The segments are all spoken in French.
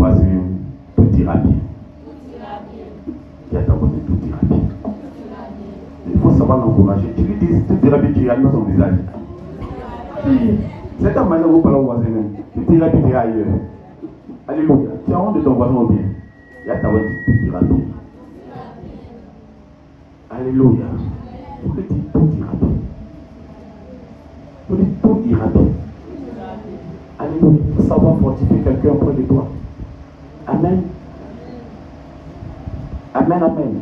voisin, tout ira bien. Qui a ta voisin, tout ira bien. Il faut savoir l'encourager. Tu lui dis, tout ira bien, tu regardes dans son visage. C'est ta manière vous parlez au voisin même. Tout ira bien, tu iras ailleurs. Alléluia. Tu as honte de ton voisin au bien. Il y a ta voisin, tout ira bien. Alléluia. Vous lui dites, tout ira bien. Vous lui dites, tout ira bien. Alléluia. Il faut savoir fortifier quelqu'un auprès de toi. Amen. Amen, amen.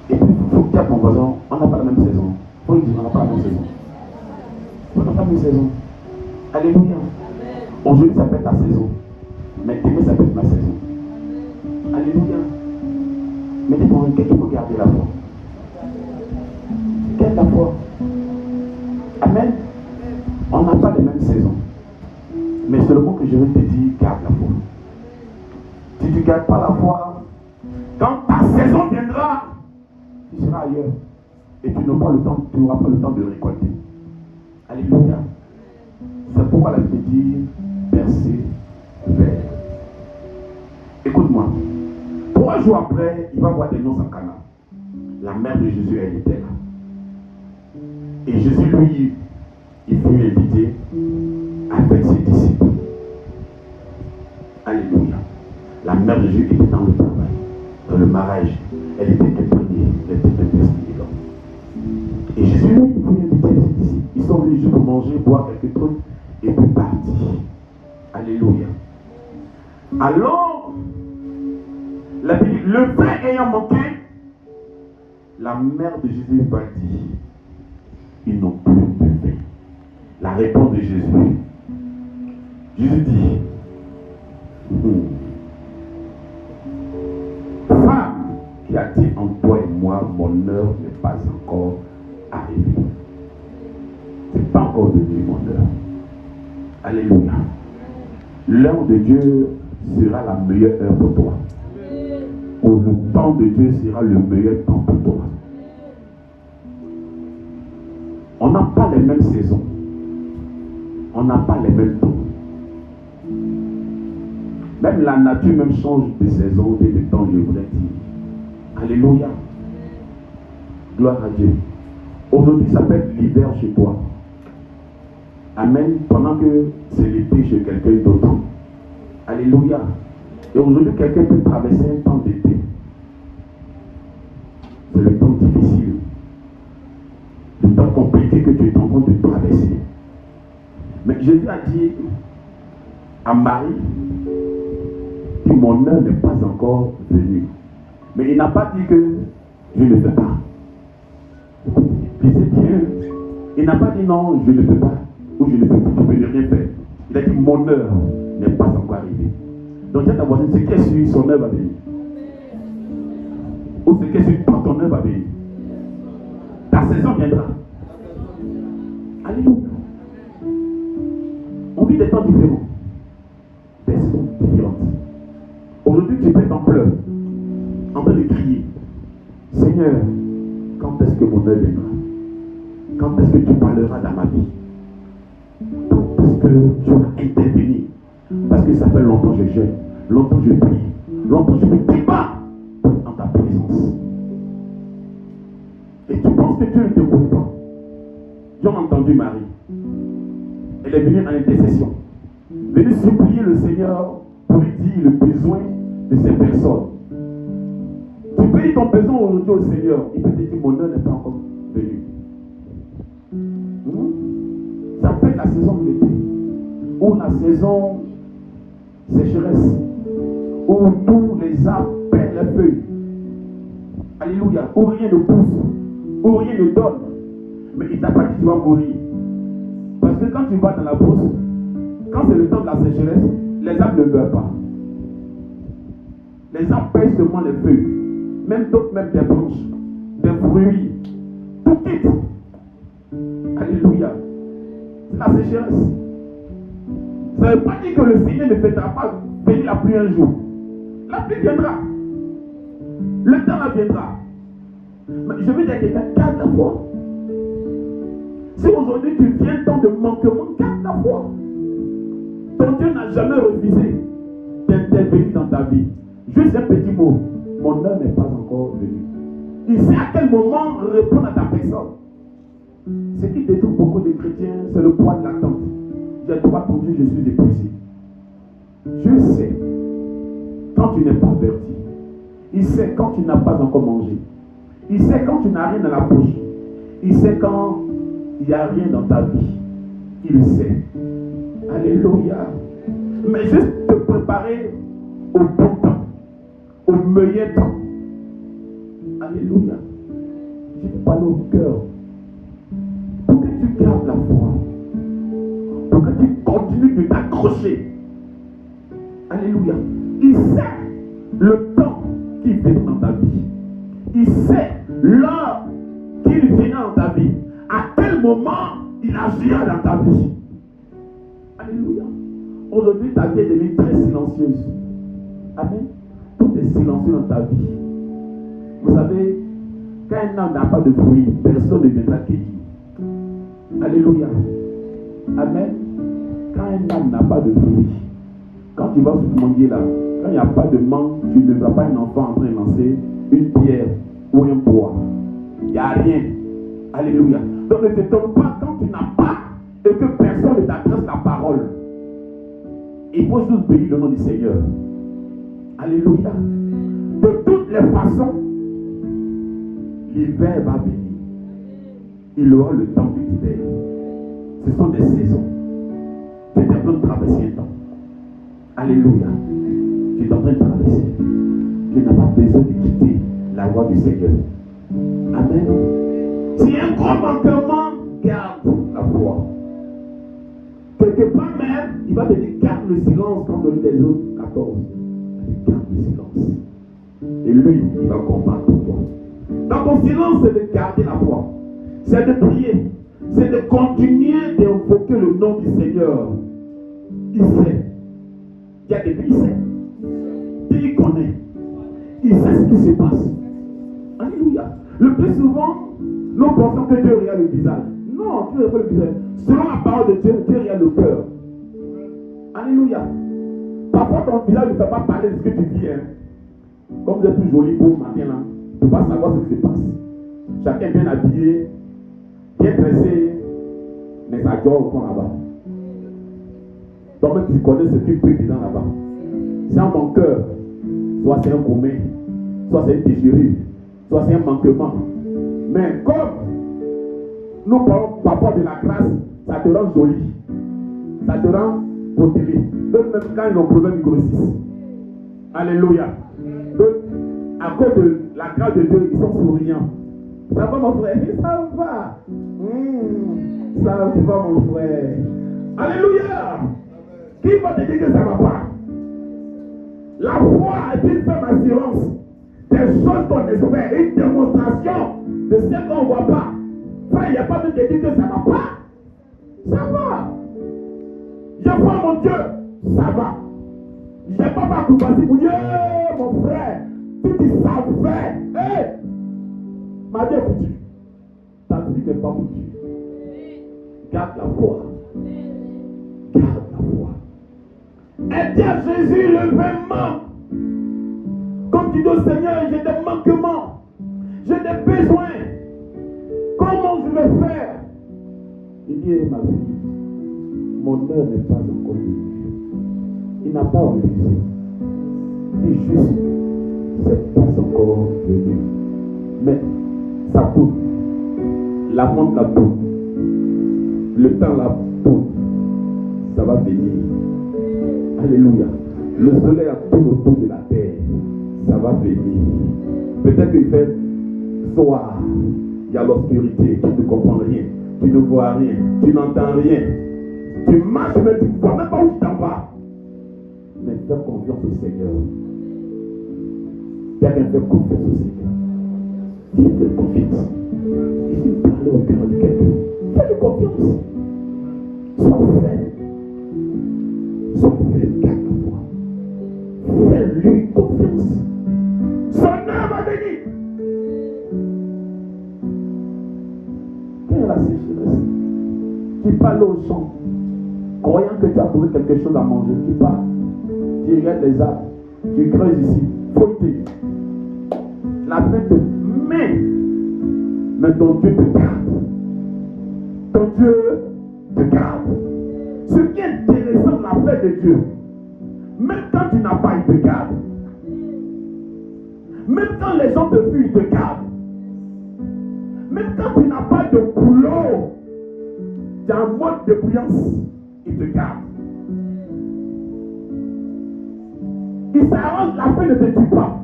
Et puis, il faut que tu aies ton voisin. On n'a pas la même saison. Il faut lui dire, on n'a pas la même saison. On n'a pas la même saison. Alléluia. Aujourd'hui, ça peut être ta saison. Mais demain, ça peut être ma saison. Alléluia. Mais dis-moi, il faut garder la foi. Garde la foi. Amen. On n'a pas les mêmes saisons. Mais seulement que je veux te dire, garde la foi. Si tu ne gardes pas la foi, quand ta saison viendra, tu seras ailleurs. Et tu n'auras pas le temps de récolter. Alléluia. C'est pourquoi la Bible dit persévère. Écoute-moi. 3 jours après, il va voir des noces en Cana. La mère de Jésus, elle était là. Et Jésus, lui, il fut invité avec ses disciples. Alléluia. La mère de Jésus était dans le travail, dans le mariage. Elle était imprégnée, elle était investie dedans. Et Jésus, lui, il fut invité avec ses disciples. Ils sont venus juste pour manger, boire quelques trucs et puis partir. Alléluia. Alors, la Bible, le pain ayant manqué, la mère de Jésus va dire, ils n'ont plus de pain. La réponse de Jésus. Jésus dit, femme qui a dit en toi et moi, mon heure n'est pas encore arrivée. Ce n'est pas encore venu mon heure. Alléluia. L'heure de Dieu sera la meilleure heure pour toi. Ou le temps de Dieu sera le meilleur temps pour toi. On n'a pas les mêmes saisons. On n'a pas les mêmes temps. Même la nature même change de saison et de temps, je voudrais dire. Alléluia. Gloire à Dieu. Aujourd'hui, ça peut être l'hiver chez toi. Amen. Pendant que c'est l'été chez quelqu'un d'autre. Alléluia. Et aujourd'hui, quelqu'un peut traverser un temps d'été. C'est le temps difficile. Le temps compliqué que tu es en train de traverser. Mais Jésus a dit à Marie que mon heure n'est pas encore venue. Mais il n'a pas dit que je ne peux pas. Lisez bien. Il n'a pas dit non, je ne peux pas. Ou je ne peux rien faire. Il a dit mon heure n'est pas encore arrivée. Donc il y a ta voisine, c'est qu'est-ce que son œuvre va venir. Ou c'est qu'est-ce que ton œuvre va venir. Ta saison viendra. Alléluia. On vit des temps différents. Des saisons différentes. Aujourd'hui, tu peux être en pleurs, en train de crier. Seigneur, quand est-ce que mon œuvre viendra? Quand est-ce que tu parleras dans ma vie? Quand est-ce que tu vas intervenir? Parce que ça fait longtemps que je jeûne, longtemps que je prie, longtemps que je me débat dans ta présence. Et tu penses que Dieu ne t'écoute pas. J'ai entendu Marie. Elle est venue en intercession. Venue supplier le Seigneur pour lui dire le besoin de ces personnes. Tu peux dire ton besoin aujourd'hui au Seigneur. Il peut te dire mon heure n'est pas encore venue. Ça peut être la saison de l'été. Ou la saison sécheresse. Où tous les arbres perdent leurs feuilles. Alléluia. Où rien ne pousse. Où rien ne donne. Mais il ne t'a pas dit que tu vas mourir. Parce que quand tu vas dans la brousse, quand c'est le temps de la sécheresse, les arbres ne meurent pas. Les arbres perdent seulement les feuilles. Même d'autres, même des branches, des fruits. Tout quitte. Alléluia. C'est la sécheresse. Ça ne veut pas dire que le Seigneur ne fera pas venir la pluie un jour. La pluie viendra. Le temps la viendra. Mais je veux dire à quelqu'un, garde la foi. Si aujourd'hui tu viens dans de manquement, garde la foi. Ton Dieu n'a jamais refusé tes est venu dans ta vie, juste un petit mot, mon heure n'est pas encore venue. Il sait à quel moment répondre à ta personne. Ce qui détruit beaucoup de chrétiens, c'est le poids de l'attente. J'ai trop attendu, je suis épuisé. Dieu sait quand tu n'es pas averti. Il sait quand tu n'as pas encore mangé. Il sait quand tu n'as rien dans la poche. Il sait quand il n'y a rien dans ta vie. Il sait. Alléluia. Mais juste te préparer au bon temps, au meilleur temps. Alléluia. Je te parle au cœur. Pour que tu gardes la foi. Pour que tu continues de t'accrocher. Alléluia. Il sait le temps qu'il viendra dans ta vie. Il sait l'heure qu'il viendra dans ta vie. À quel moment il agira dans ta vie. Alléluia. Aujourd'hui, ta vie est devenue très silencieuse. Amen. Tout est silencieux dans ta vie. Vous savez, quand un homme n'a pas de fruit, personne ne viendra cueillir. Alléluia. Amen. Quand un homme n'a pas de fruit, quand tu vas sur le monde là, quand il n'y a pas de mangue, tu ne vois pas un enfant en train de lancer une pierre ou un bois. Il n'y a rien. Alléluia. Donc ne t'étonne pas quand tu n'as pas et que personne ne t'adresse la parole. Il faut juste bénir le nom du Seigneur. Alléluia. De toutes les façons, l'hiver va venir. Il aura le temps de l'hiver. Ce sont des saisons. Tu es en train de traverser un temps. Alléluia. Tu es en train de traverser. Tu n'as pas besoin de quitter la voie du Seigneur. Amen. Si un gros manquement, garde la foi. Quelque part même, il va te dire garde le silence comme dans les autres 14. Il dit garde le silence. Et lui, il va combattre pour toi. Dans ton silence, c'est de garder la foi. C'est de prier. C'est de continuer d'invoquer le nom du Seigneur. Il sait. Il y a des pays, il sait. Il connaît. Il sait ce qui se passe. Alléluia. Le plus souvent, nous pensons que Dieu regarde le visage. Non, Dieu regarde le visage. Selon la parole de Dieu, Dieu regarde le cœur. Alléluia. Parfois, ton visage ne fait pas parler de ce que tu dis. Hein. Comme vous êtes tout joli, beau matin, là, tu ne peux pas savoir ce qui se passe. Chacun bien habillé, bien dressé, mais ça dort au fond là-bas. Donc, tu connais ce qui brille dedans là-bas. C'est en ton cœur. Soit c'est un commun, soit c'est une déchirure, soit c'est un manquement. Mais comme nous parlons parfois de la grâce, ça te rend joli. Ça te rend protégé. Donc même quand ils ont problème, ils grossissent. Alléluia. Donc, à cause de la grâce de Dieu, ils sont souriants. Ça va mon frère? Ça va. Ça va mon frère. Alléluia. Qui va te dire que ça ne va pas? La foi est une ferme assurance des choses qu'on espère, une démonstration de ce qu'on ne voit pas. Frère, il n'y a pas de te dire que ça ne va pas. Ça va. Je vois mon Dieu, ça va. Je n'ai pas tout passer pour dire, mon frère, tu dis ça fait. Ma vie est foutue. Ta vie n'est pas foutue. Garde la foi. Garde la foi. Et dis à Jésus, le vraiment. Comme tu dis au Seigneur, j'ai des manquements. J'ai des besoins. Comment je vais faire? Il dit, ma fille, mon heure n'est pas encore venue. Il n'a pas refusé. Il dit juste, c'est pas encore venu. Mais ça tourne. La montre la tourne. Le temps la tourne. Ça va venir. Alléluia. Le soleil tourne autour de la terre. Ça va venir. Peut-être qu'il fait soir. Il y a l'obscurité. Tu ne comprends rien. Tu ne vois rien. Tu n'entends rien. Tu marches, mais tu ne vois même pas où tu t'en vas. Mais fais confiance au Seigneur. Quelqu'un fait confiance au Seigneur. Il fait confiance. Il faut parler au cœur de quelqu'un. Fais-lui confiance. Sois fait. Sois fait, garde la foi. Fais-lui confiance. Son âme va venir. Quelle est la sécheresse? Tu parles aux gens, croyant que tu as trouvé quelque chose à manger. Tu pars. tu regardes les arbres, tu creuses ici, fouiller. La main te met, mais ton Dieu te garde. Ton Dieu te garde. Ce qui est intéressant dans l'affaire de Dieu, même quand tu n'as pas, il te garde. Même quand les gens te fuient, il te garde. Même quand tu n'as pas de boulot, tu as un mode de brillance, il te garde. Il s'arrange, la faim ne te tue pas.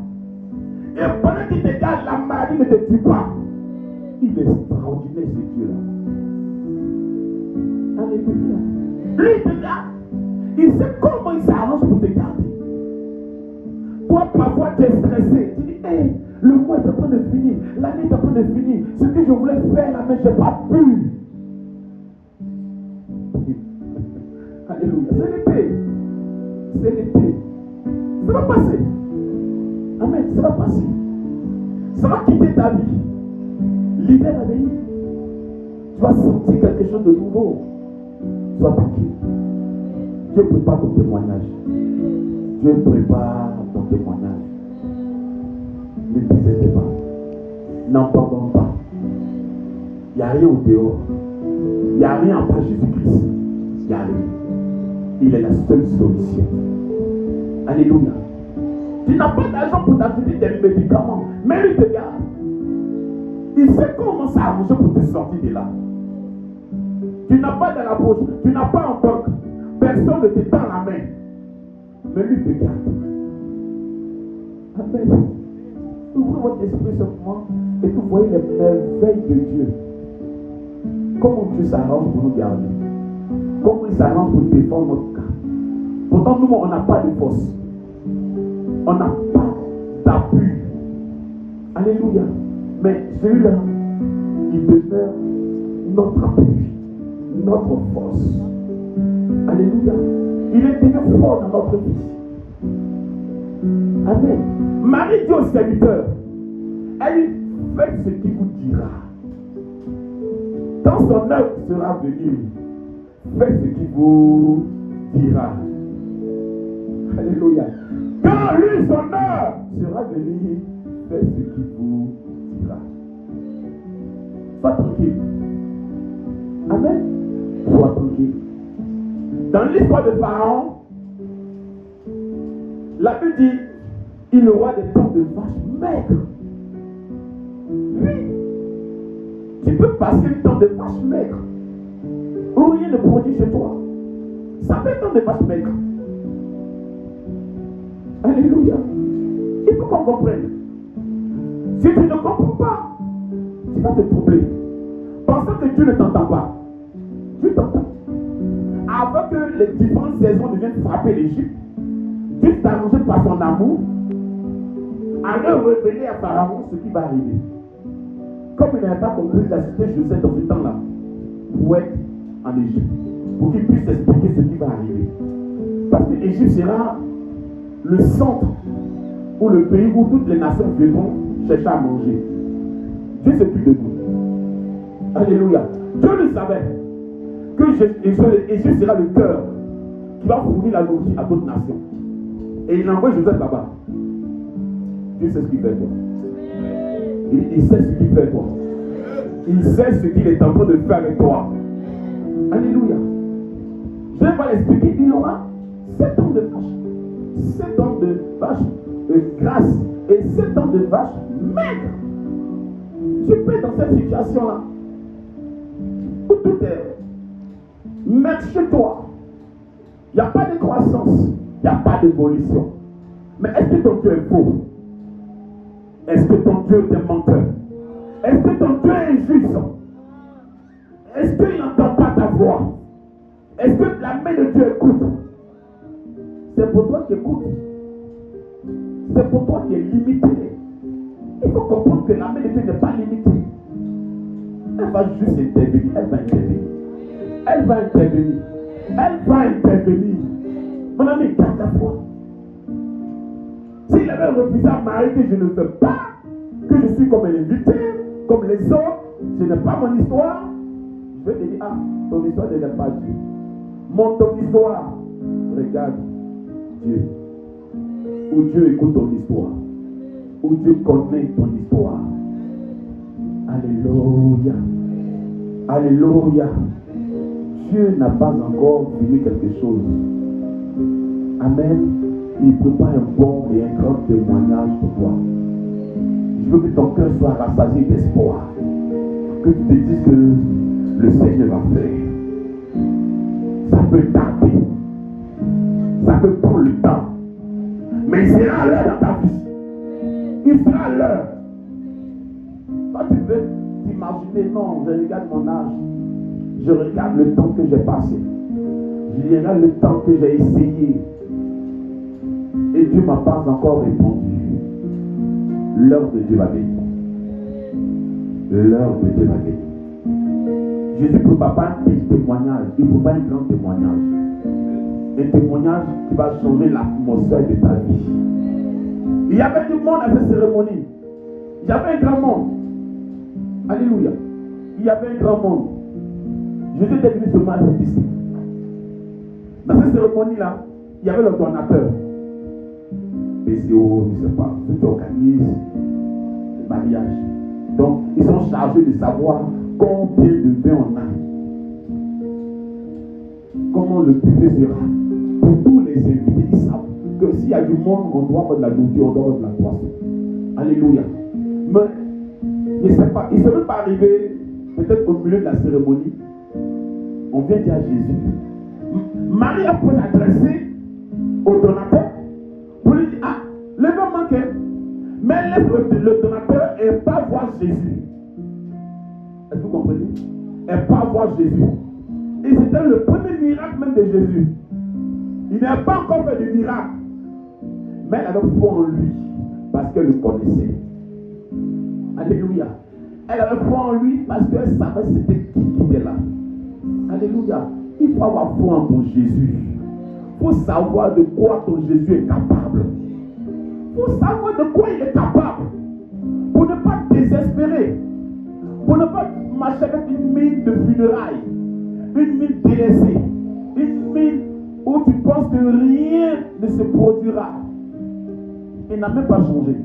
Et pendant qu'il te garde, la maladie ne te tue pas. Il est extraordinaire ce Dieu-là. Alléluia. Lui, il te garde. Il sait comment il s'arrange pour te garder. Toi, parfois, tu es stressé. Tu dis, hey, le mois est en train de finir. L'année est en train de finir. Ce que je voulais faire là, mais je n'ai pas pu. Alléluia. C'est l'été. C'est l'été. Ça va passer. Amen. Ça va passer. Ça va quitter ta vie. L'hiver va venir. Tu vas sentir quelque chose de nouveau. Sois tranquille. Dieu prépare ton témoignage. Dieu prépare ton témoignage. Ne désespère pas. N'entendons pas. Il n'y a rien au dehors. Il n'y a rien à part Jésus-Christ. Il n'y a rien. Il est la seule solution. Alléluia. Tu n'as pas d'argent pour t'acheter des médicaments, mais lui te garde. Il sait comment s'arranger pour te sortir de là. Tu n'as pas dans la poche, tu n'as pas en banque, personne ne te tend la main, mais lui te garde. Amen. Ouvrez votre esprit sur moi et vous voyez les merveilles de Dieu. Comment Dieu s'arrange pour nous garder. Comment il s'arrange pour défendre notre cas. Pourtant, nous, on n'a pas de force. On n'a pas d'appui. Alléluia. Mais celui-là, il demeure notre appui, notre force. Alléluia. Il est déjà fort dans notre vie. Amen. Marie dit au serviteur, elle fait ce qu'il vous dira. Quand son heure sera venue, faites ce qu'il vous dira. Alléluia. Quand lui, son heure sera venue, faites ce qu'il vous dira. Sois tranquille. Amen. Sois tranquille. Dans l'histoire de Pharaon, la Bible dit, il aura des temps de vaches maigres. Oui. Tu peux passer le temps de vaches maigres où rien ne produit chez toi. Ça fait le temps de vaches maigres. Alléluia. Il faut qu'on comprenne. Si tu ne comprends pas, tu vas te troubler. Pensant que Dieu ne t'entend pas. Dieu t'entend. Avant que les différentes saisons ne viennent frapper l'Égypte, Dieu s'est arrangé par son amour à leur révéler à Pharaon ce qui va arriver. Comme il n'avait pas compris la cité Joseph dans ce temps-là, pour être en Égypte, pour qu'il puisse expliquer ce qui va arriver. Parce que l'Égypte sera le centre ou le pays où toutes les nations viendront chercher à manger. Dieu s'occupe de nous. Alléluia. Dieu le savait que l'Égypte sera le cœur qui va fournir la nourriture à d'autres nations. Et il envoie Joseph là-bas. Dieu sait ce qu'il fait toi. Il sait ce qu'il fait toi. Il sait ce qu'il est en train de faire avec toi. Alléluia. Je ne vais pas l'expliquer. Il aura 7 ans de vaches. 7 ans de vaches grasses et 7 ans de vaches maigres. Tu peux être dans cette situation-là où tout est maigre chez toi. Il n'y a pas de croissance. Il n'y a pas d'évolution. Mais est-ce que ton Dieu est faux? Est-ce que ton Dieu est un menteur? Est-ce que ton Dieu est injuste? Est-ce qu'il n'entend pas ta voix? Est-ce que la main de Dieu écoute? C'est pour toi qui écoute. C'est pour toi qui est limité. Il faut comprendre que la main de Dieu n'est pas limitée. Elle va juste intervenir. Elle va intervenir. Elle va intervenir. Elle va intervenir. Mon ami, garde la foi. S'il avait refusé à Marie que je ne fais pas, que je suis comme un invité, comme les autres, ce n'est pas mon histoire, je vais te dire, ah, ton histoire ne n'est pas Dieu. Montre ton histoire. Regarde Dieu. où Dieu écoute ton histoire, où Dieu connaît ton histoire. Alléluia. Alléluia. Dieu n'a pas encore fini quelque chose. Amen. Il prépare un bon et un grand témoignage pour toi. Je veux que ton cœur soit rassasié d'espoir. Que tu te dises que le Seigneur va faire. Ça peut tarder. Ça peut prendre le temps. Mais il sera à l'heure dans ta vie. Il sera à l'heure. Toi, tu peux t'imaginer, non, je regarde mon âge. Je regarde le temps que j'ai passé. Je regarde le temps que j'ai essayé. Et Dieu ne m'a pas encore répondu. L'heure de Dieu va venir. L'heure de Dieu va venir. Jésus ne prépare pas un petit témoignage, il prépare un grand témoignage. Un témoignage qui va changer l'atmosphère de ta vie. Il y avait du monde à cette cérémonie. Il y avait un grand monde. Alléluia. Il y avait un grand monde. Jésus était venu seulement à ses disciples. Dans cette cérémonie-là, il y avait le donateur. PCO, je ne sais pas, ceux qui organisent le mariage. Donc, ils sont chargés de savoir combien de vin on a. Comment le buffet sera. Pour tous les invités, ils savent que s'il y a du monde, on doit faire de la nourriture, on doit faire de la poisson. Alléluia. Mais, je ne sais pas, ils ne sont même pas arrivés, peut-être au milieu de la cérémonie. On vient dire à Jésus. Marie a pu s'adresser au donateur pour lui dire, ah, le vin manquait. Mais laisse le donateur et pas voir Jésus. Est-ce que vous comprenez? Et pas voir Jésus. Et c'était le premier miracle même de Jésus. Il n'a pas encore fait de miracle. Mais elle avait foi en lui. Parce qu'elle le connaissait. Alléluia. Elle avait foi en lui parce qu'elle savait c'était qui était là. Alléluia. Il faut avoir foi en ton Jésus. Il faut savoir de quoi ton Jésus est capable. Il faut savoir de quoi il est capable. Pour ne pas désespérer. Pour ne pas marcher avec une mine de funérailles. Une mine délaissée. Une mine où tu penses que rien ne se produira. Il n'a même pas changé.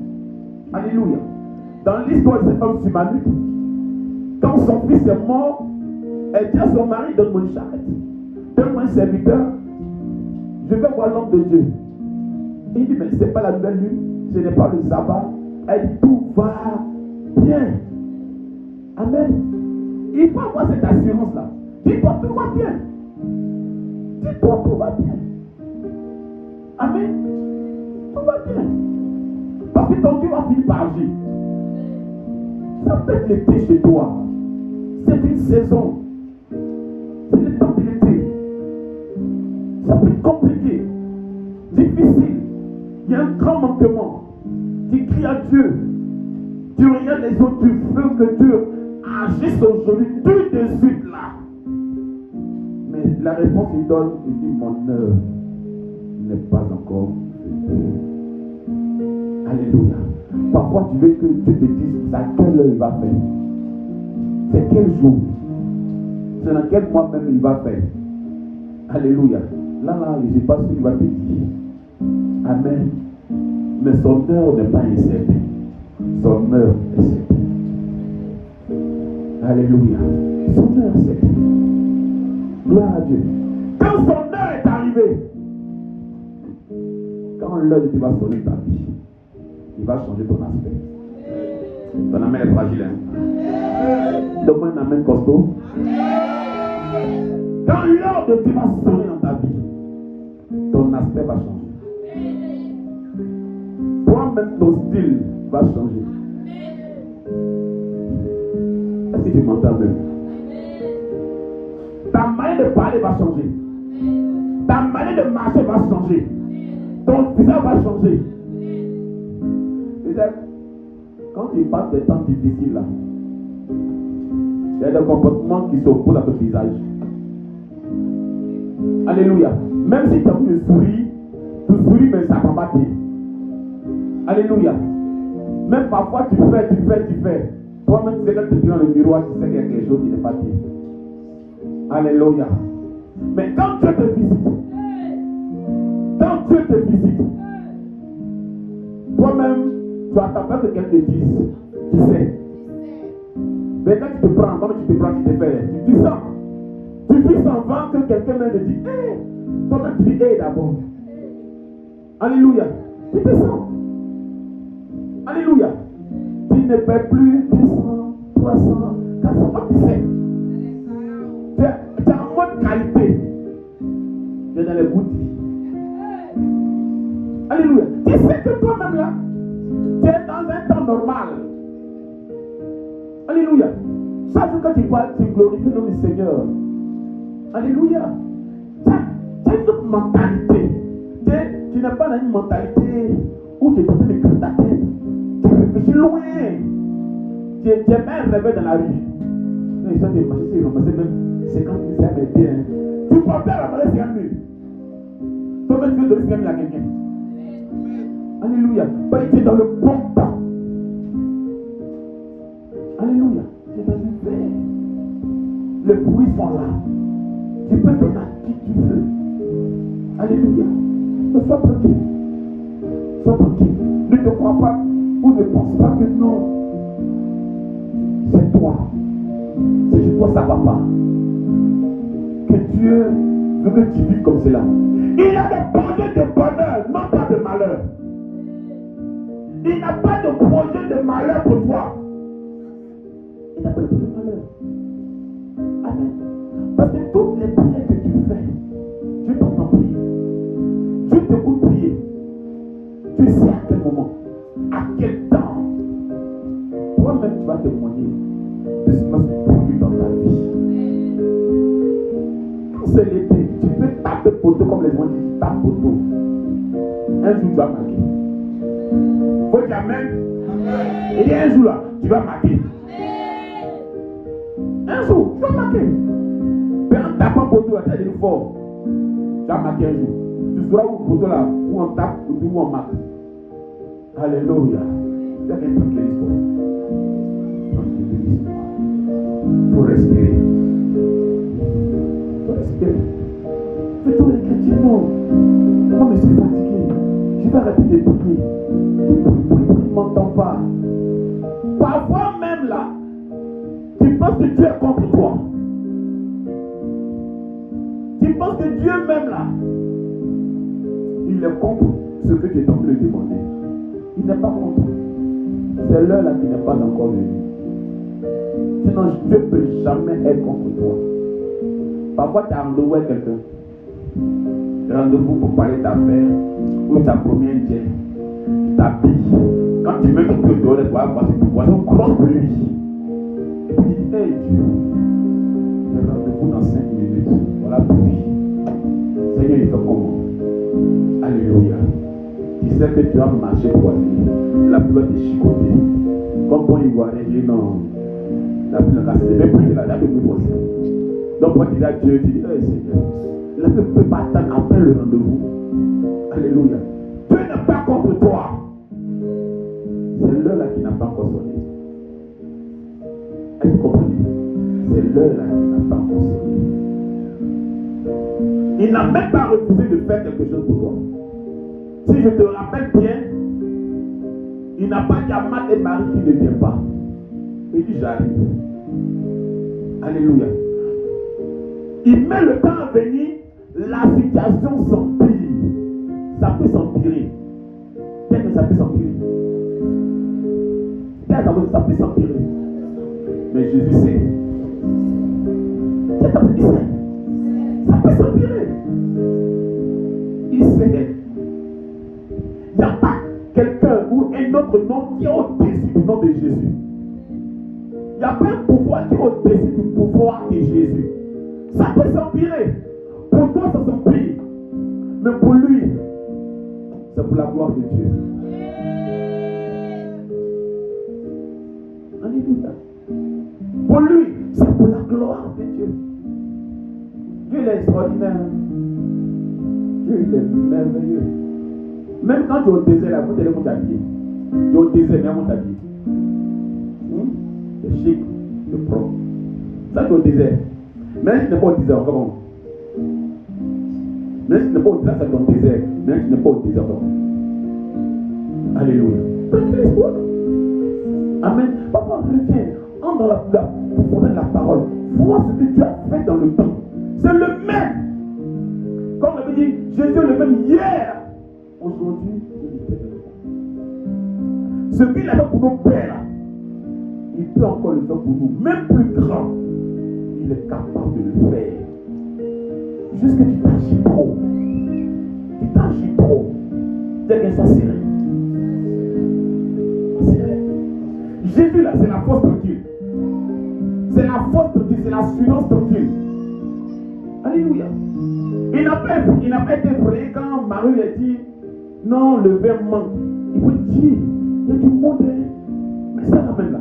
Alléluia. Dans l'histoire de cette femme sumanite, quand son fils est mort, elle dit à son mari, donne-moi une charrette. Donne-moi un serviteur. Je vais voir l'homme de Dieu. Il dit, mais ce n'est pas la nouvelle lune, ce n'est pas le sabbat. Elle dit, tout va bien. Amen. Il faut avoir cette assurance-là. Dis-toi, tout va bien. Dis-toi, tout va bien. Amen. Tout va bien. Parce que ton Dieu va finir par agir. Ça peut être l'été chez toi. C'est une saison. C'est le temps de l'été. Ça peut être compliqué. Difficile. Il y a un grand manquement. Tu cries à Dieu. Tu regardes les autres. Tu veux que Dieu agisse aujourd'hui. Tout de suite là. Mais la réponse il donne. Il dit mon heure n'est pas encore venue. Alléluia. Parfois tu veux que Dieu te dise à quelle heure il va faire. C'est quel jour. C'est dans quel mois même il va faire. Alléluia. Là, je ne sais pas ce qu'il va te dire. Amen. Mais son heure n'est pas incertaine. Son heure est certaine. Alléluia. Son heure est certaine. Gloire à Dieu. Quand son heure est arrivée, quand l'heure de Dieu va sonner ta vie, il va changer ton aspect. Ton amen est fragile. Donne-moi un amen costaud. Quand l'heure de Dieu va sonner dans ta vie, ton aspect va changer. Toi-même, ton style va changer. Est-ce que tu m'entends même? Ta manière de parler va changer. Ta manière de marcher va changer. Ton visage va changer. Quand tu passes des temps difficiles là, il y a des comportements qui s'opposent à ton visage. Alléluia. Même si tu as une souris, tu souris mais ça ne va pas bien. Alléluia. Même parfois tu fais. Toi-même tu sais quand tu es dans le miroir, tu sais qu'il y a quelque chose qui n'est pas bien. Alléluia. Mais quand Dieu te visite, toi-même, tu attends pas que quelqu'un te dise. Tu sais. Mais quand tu te prends, comme tu te prends, tu te fais. Tu dis ça. Tu vis sans vent que quelqu'un vienne te dire, hé, toi-même tu dis, hé d'abord. Alléluia. Tu te sens. Alléluia. Tu ne paies plus 200, 300, 400, comme tu sais. Tu es en mode qualité. Tu es dans les boutiques. Alléluia. Tu sais que toi-même là, tu es dans un temps normal. Alléluia. Chaque fois que tu parles, tu glorifies le nom du Seigneur. Alléluia. Tu as une autre mentalité. Tu n'es pas dans une mentalité où tu es en train de créer ta tête. Tu réfléchis loin. Tu es même rêvé dans la rue. Ils sont des machines, ils ont même 50 000, c'est bien. Tu peux bien ramasser 50 000. Toi-même, tu veux donner 50 000 à quelqu'un. Alléluia. Tu es dans le bon temps. Alléluia. Tu es dans une paix. Les fruits sont là. Tu peux donner à qui tu veux. Alléluia. Mais sois tranquille. Sois tranquille. Ne te crois pas ou ne pense pas que non. C'est toi. C'est chez toi, ça ne va pas. Que Dieu veut que tu vives comme cela. Il a des projets de bonheur, non pas de malheur. Il n'a pas de projet de malheur pour toi. Il n'a pas de projet de malheur. Amen. Parce que toutes les prières que tu fais, Dieu t'entend prier. Dieu t'écoute prier. Tu sais à quel moment, à quel temps. Toi-même, tu vas témoigner de ce qui va se produire dans ta vie. Quand c'est l'été, tu peux taper poteau comme les gens qui tapent poteau. Un jour, tu vas marquer. Faut dire Amen. Il y a un jour là, tu vas marquer. Un jour, tu vas marquer. Mais en tapant poteau là, tu es fort. Tu vas marquer un jour. Tu sauras où poteau là, où on tape, où on marque. Alléluia. Il y a un tranquille histoire. Il faut respirer. Il faut respirer. Mais tous les chrétiens, non. Moi, je suis fatigué. Je vais arrêter de prier. Je ne m'entends pas. Parfois même là, tu penses que Dieu est contre toi. Tu penses que Dieu même là, il est contre ce que tu es en train de demander. Il n'est pas contre. C'est l'heure là qui n'est pas encore venue. Sinon, Dieu ne peut jamais être contre toi. Parfois, tu as rendez-vous avec quelqu'un. Rendez-vous pour parler d'affaires, ou ta première jet, tu t'habilles. Quand tu mets ton pied dehors, tu vas passer pour voir une grosse pluie. Et puis, hey Dieu, j'ai rendez-vous dans 5 minutes. Voilà la pluie. Seigneur, il fait comment? Alléluia. Tu sais que tu as marché pour aller. La pluie va te chicoter. Comme bon Ivoirien, il dit non. La pluie va casser. Même plus là, il y a de plus forcer. Donc, quand tu dis à Dieu, tu dis, hey Seigneur, la pluie ne peut pas attendre après le rendez-vous. Alléluia. Dieu n'est pas contre toi. C'est l'heure là qui n'a pas encore sonné. Est-ce que vous comprenez? C'est l'heure là qui n'a pas encore sonné. Il n'a même pas refusé de faire quelque chose pour toi. Si je te rappelle bien, il n'a pas dit à Marthe et Marie qui ne viennent pas. Il dit j'arrive. Alléluia. Il met le temps à venir, la situation s'empire. Ça peut s'empirer. Qu'est-ce que ça peut s'empirer? Qu'est-ce que ça peut s'empirer? Mais Jésus sait. Qu'est-ce que ça sait? Ça peut s'empirer. Il sait. Il n'y a pas quelqu'un ou un autre nom qui est au-dessus du nom de Jésus. Il n'y a pas un pouvoir qui est au-dessus du pouvoir de Jésus. Ça peut s'empirer. Pour toi, ça s'empire. Mais pour lui, c'est pour la gloire de Dieu. Alléluia. Pour lui, c'est pour la gloire de Dieu. Dieu est extraordinaire. Dieu il est merveilleux. Même quand tu es au désert, là, vous allez vous habiller. Tu es au désert, mais vous t'habiller. C'est chic, c'est propre. Ça, tu es au désert. Mais si tu n'es pas au désert, comment? Mais si tu n'es pas au désert, c'est ton désert. Mais si tu n'es pas au désert, comment? Alléluia. Tranquille l'histoire. Amen. Papa, reviens. Entre dans la profondeur de la parole. Vois ce que tu as fait dans le temps. C'est le même. Comme on avait dit, Jésus est le même hier. Aujourd'hui, il est éternel. Ce qu'il a fait pour nos pères, il peut encore le faire pour nous. Même plus grand, il est capable de le faire. Juste que tu t'agis trop. Tu t'agis trop. Dès que ça serait. Jésus là, c'est la force tranquille. C'est la force tranquille, c'est l'assurance tranquille. Alléluia. Il n'a pas été effrayé quand Marie lui a dit non, le verre manque. Il peut dire, il y a du monde, mais ça l'amène là.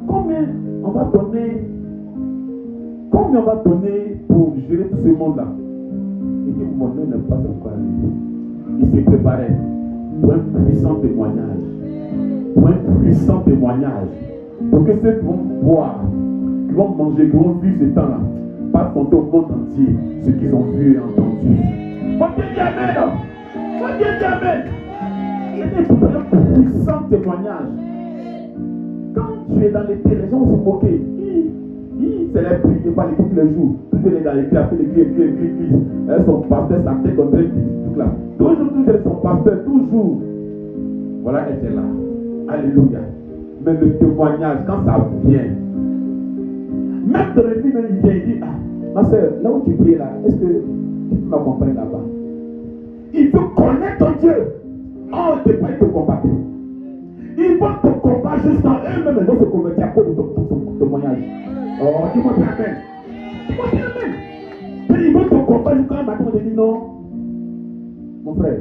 Combien on va donner pour gérer tout ce monde-là? Il dit, mon nom n'est pas encore arrivé. Il s'est préparé pour un puissant témoignage. Pour un puissant témoignage. Pour que ceux qui vont boire, qui vont manger, qui vont vivre ce temps-là, pas compter au monde entier ce qu'ils ont vu et entendu. Faut Dieu dit Amen. Faut Dieu dit Amen. Il était pour un puissant témoignage. Quand tu es dans l'été, les gens vont se moquer. C'est les prix qui parlent tous les jours. Tout est dans l'église, après l'église. Elles sont pasteurs, sa tête contre l'église. Toujours, elles sont pasteurs, toujours. Voilà, elle était là. Alléluia. Mais le témoignage, quand ça vient, même dans le livre, il vient, il dit, ma soeur, là où tu pries là, est-ce que tu peux m'accompagner là-bas? Il veut connaître ton Dieu. Oh, il ne te combattre. Ils vont te combattre jusqu'à eux-mêmes, ils vont se convertir à cause de ton témoignage. Oh, dis-moi bien Amen. Dis-moi bien Amen. Puis ils vont te combattre jusqu'à un matin, on te dit non. Mon frère,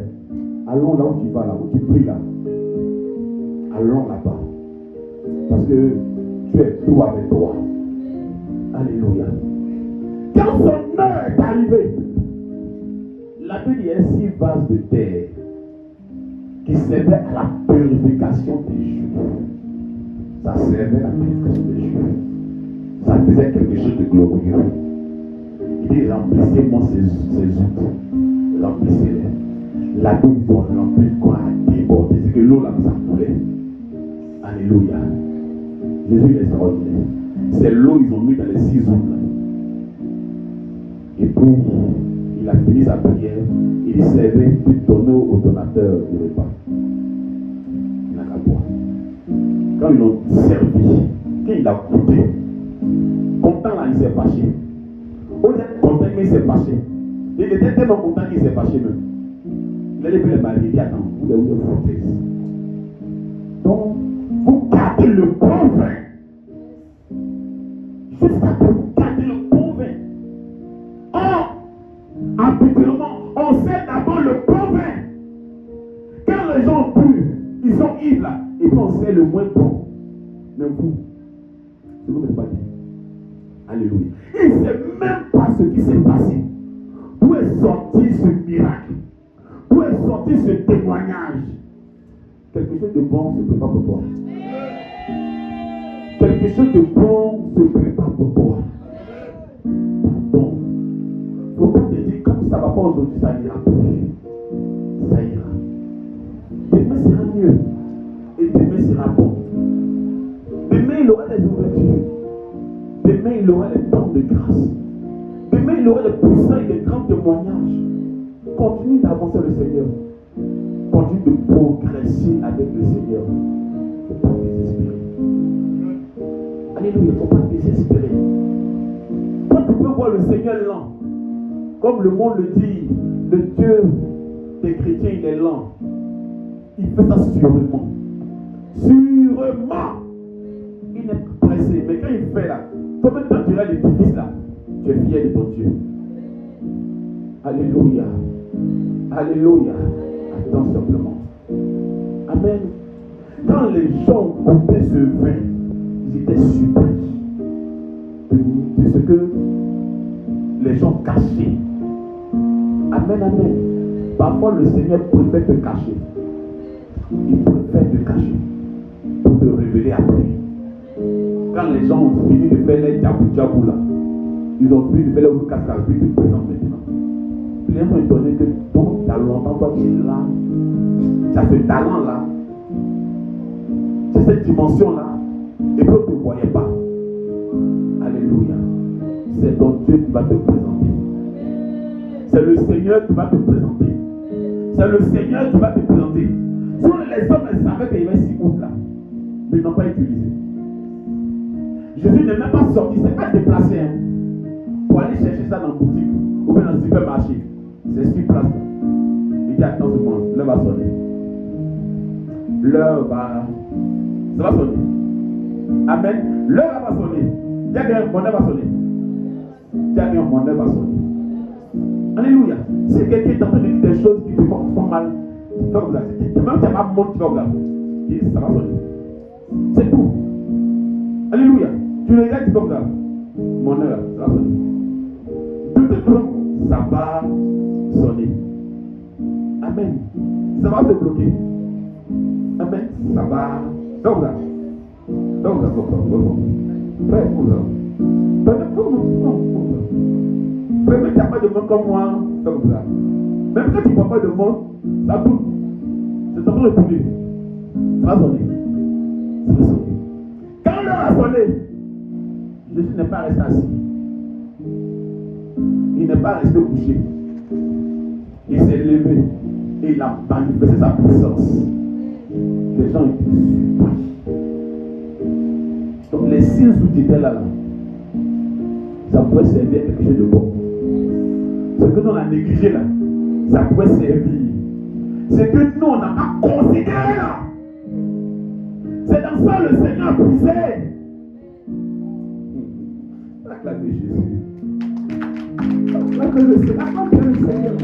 allons là où tu vas, là où tu pries là. Allons là-bas. Parce que tu es tout avec toi. Alléluia. Quand son heure est arrivée, la Bible est 6 vases de terre qui servait à la purification des Juifs. Ça servait à la purification des Juifs. Ça faisait quelque chose de glorieux. Il dit remplissez-moi ces outils. Remplissez-les. La boue remplit quoi à déborder. C'est que l'eau là, ça coulait. Alléluia. Jésus est extraordinaire. C'est l'eau qu'ils ont mis dans les 6 outils là. Et puis, il a fini sa prière. Il servait puis donner au donateur du repas. Il n'a qu'à boire. Quand ils l'ont servi, quand il a goûté, content là, il s'est fâché. Au lieu d'être content, il s'est fâché. Il était tellement content qu'il s'est fâché même. Il allait plus les marier. Il dit attends, vous êtes foutaise. Donc, vous gardez le bon vin. Jusqu'à que vous gardez le bon vin. Habituellement, on sait d'abord le bon vin. Quand les gens buent, ils sont ivres là, et puis on sait le moins bon. Mais vous, je ne vous ai pas dit. Alléluia. Il ne sait même pas ce qui s'est passé. D'où est sorti ce miracle? D'où est sorti ce témoignage? Quelque chose de bon se prépare pour toi. Quelque chose de bon se prépare pour toi. Pardon. Il ne faut pas te dire, comme ça ne va pas aujourd'hui, ça ira plus. Ça ira. Demain sera mieux. Et demain sera bon. Demain, il aura des ouvertures. Demain, il aura les temps de grâce. Demain, il aura des puissants et des grands témoignages. Continue d'avancer le Seigneur. Continue de progresser avec le Seigneur. Il ne faut pas désespérer. Alléluia, il ne faut pas désespérer. Toi, tu peux voir le Seigneur lent. Comme le monde le dit, le Dieu des chrétiens, il est lent. Il fait ça sûrement. Sûrement. Il n'est pas pressé. Mais quand il fait là, combien de temps tu as les devises là? Tu es fier de ton Dieu. Alléluia. Alléluia. Attends simplement. Amen. Quand les gens goûtaient ce vin, ils étaient surpris de ce que les gens cachaient. Amen, amen. Parfois le Seigneur préfère te cacher. Il préfère te cacher pour te révéler après. Quand les gens ont fini de faire les djabou là, ils ont fini de faire les cascades, puis ils te présentent maintenant. Puis les gens sont étonnés que ton talent, toi qui es là, tu as ce talent là, de cette dimension-là et que tu ne voyais pas. Alléluia. C'est ton Dieu qui va te présenter. C'est le Seigneur qui va te présenter. C'est le Seigneur qui va te présenter. Sur les hommes savaient qu'il y avait 6 août là, mais ils n'ont pas utilisé. Jésus n'est même pas sorti, c'est pas déplacé pour aller chercher ça dans la boutique ou bien dans le supermarché. C'est ce qui place. Il dit attends tout le monde, l'heure va sonner. L'heure va. Ça va sonner. Amen. L'heure va sonner. Il y a qu'un mon heure va sonner. Il y a qu'un mon heure va sonner. Alléluia. Si quelqu'un est en train de dire des choses qui te font mal, fais comme ça. Même si tu n'as pas montré comme ça, ça va sonner. C'est tout. Alléluia. Tu le regardes comme ça. Mon heure, ça va sonner. De toute façon, ça va sonner. Amen. Ça va te bloquer. Amen. Ça va. Donc là. Donc là, frère, même tu n'as pas de monde comme moi, comme ça. Même quand tu ne vois pas de monde, ça bouge. C'est en train de bouger. Ça va sonner. Ça va sonner. Quand l'heure a sonné, Jésus n'est pas resté assis. Il n'est pas resté couché. Il s'est levé et il a manifesté sa puissance. Les gens étaient surpris. Donc les 6 août étaient là, ça pouvait servir à quelque chose de bon. Ce que nous on a négligé là, ça pouvait servir. Ce que nous on n'a pas considéré là, c'est dans ça le Seigneur a puisé. Acclamez Jésus. Acclamez le Seigneur. Acclamez le Seigneur.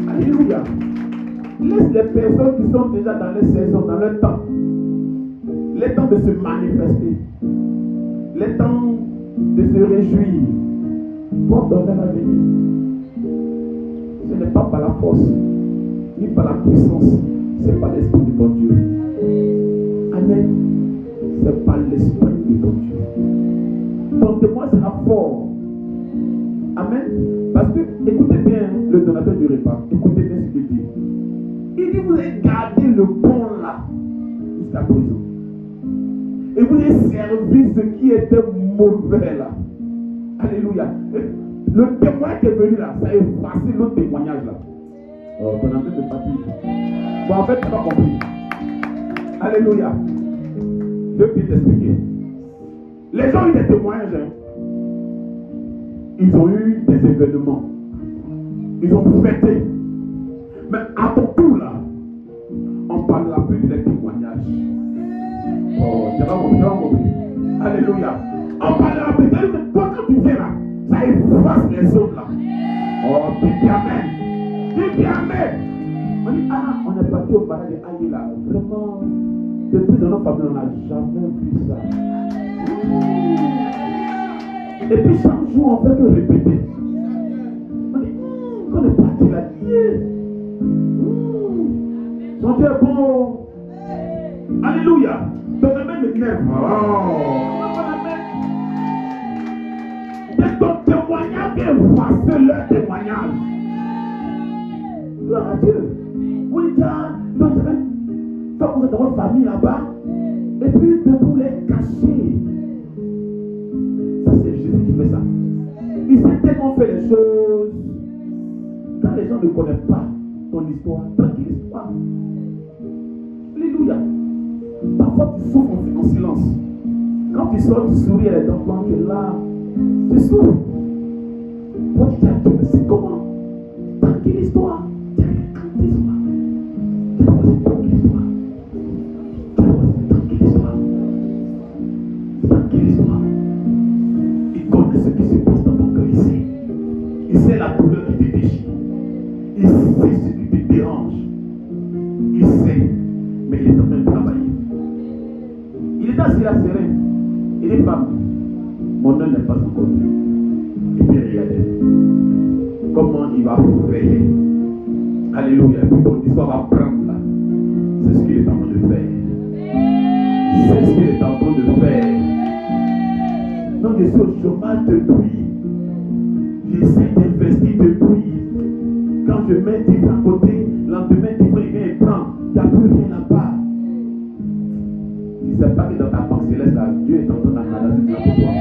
Alléluia. Laisse les personnes qui sont déjà dans les saisons, dans leur temps, les temps de se manifester, les temps de se réjouir, pour donner l'avenir. Ce n'est pas par la force, ni par la puissance, c'est par l'esprit de ton Dieu. Amen. C'est par l'esprit de ton Dieu. Ton témoin sera fort. Amen. Parce que, écoutez bien le donateur du repas, écoutez bien ce qu'il dit. Il dit, vous avez gardé le bon là, jusqu'à présent. Et vous avez servi ce qui était mauvais là. Alléluia. Le témoin qui est venu là, ça a effacé l'autre témoignage là. Oh, ton ami de fatigue. Bon, en fait, tu n'as pas compris. Alléluia. Je vais t'expliquer. Les gens ont eu des témoignages. Ils ont eu des événements. Ils ont fêté. Mais à ton tour là, on ne parlera plus de leurs témoignages. Oh, tu n'as pas compris. Alléluia. On parlera plus de leurs témoignages. Quand tu viens là, ça efface les autres là. Oh, dis amen. Dis amen. On dit, on est parti au palais de Aïe là. Vraiment, depuis dans nos familles, on n'a jamais vu ça. Et puis chaque jour, on fait que répéter. On dit, on est parti là. Son Dieu est bon. Alléluia. Ton amen m'énerve. Et ton témoignage vient effacer leur témoignage. Gloire à Dieu. Vous dites, donc vous êtes dans votre famille là-bas. Et puis de vous les cacher. Ça c'est Jésus qui fait ça. Il s'est tellement fait les choses. Quand les gens ne connaissent pas ton histoire, tranquille histoire. Alléluia. Parfois tu souffres en silence. Quand tu sors, tu souris à les dents, tu es là. Tu souffres. Toi tu dis à Dieu, mais c'est comment? Tranquille histoire. Tranquille histoire. Tranquille histoire. Tranquille histoire. Tranquille histoire. Il connaît ce qui se passe dans ton cœur, il sait. Il sait la douleur qui te déchire. Il sait ce qui te dérange. Il sait. Mais il est en train de travailler. Il est assis là serein. Il est femme. Mon œil n'est pas encore venu. Et puis regardez. Comment il va faire. Alléluia. Et puis ton histoire va prendre là. C'est ce qu'il est en train de faire. C'est ce qu'il est en train de faire. Donc je suis au chômage depuis. J'essaie d'investir depuis. Quand je mets 10 à côté, le lendemain, 10 francs, il vient et prend. Il n'y a plus rien là-bas. sais pas que dans ta banque céleste, là, Dieu est en train d'emmagasiner pour toi.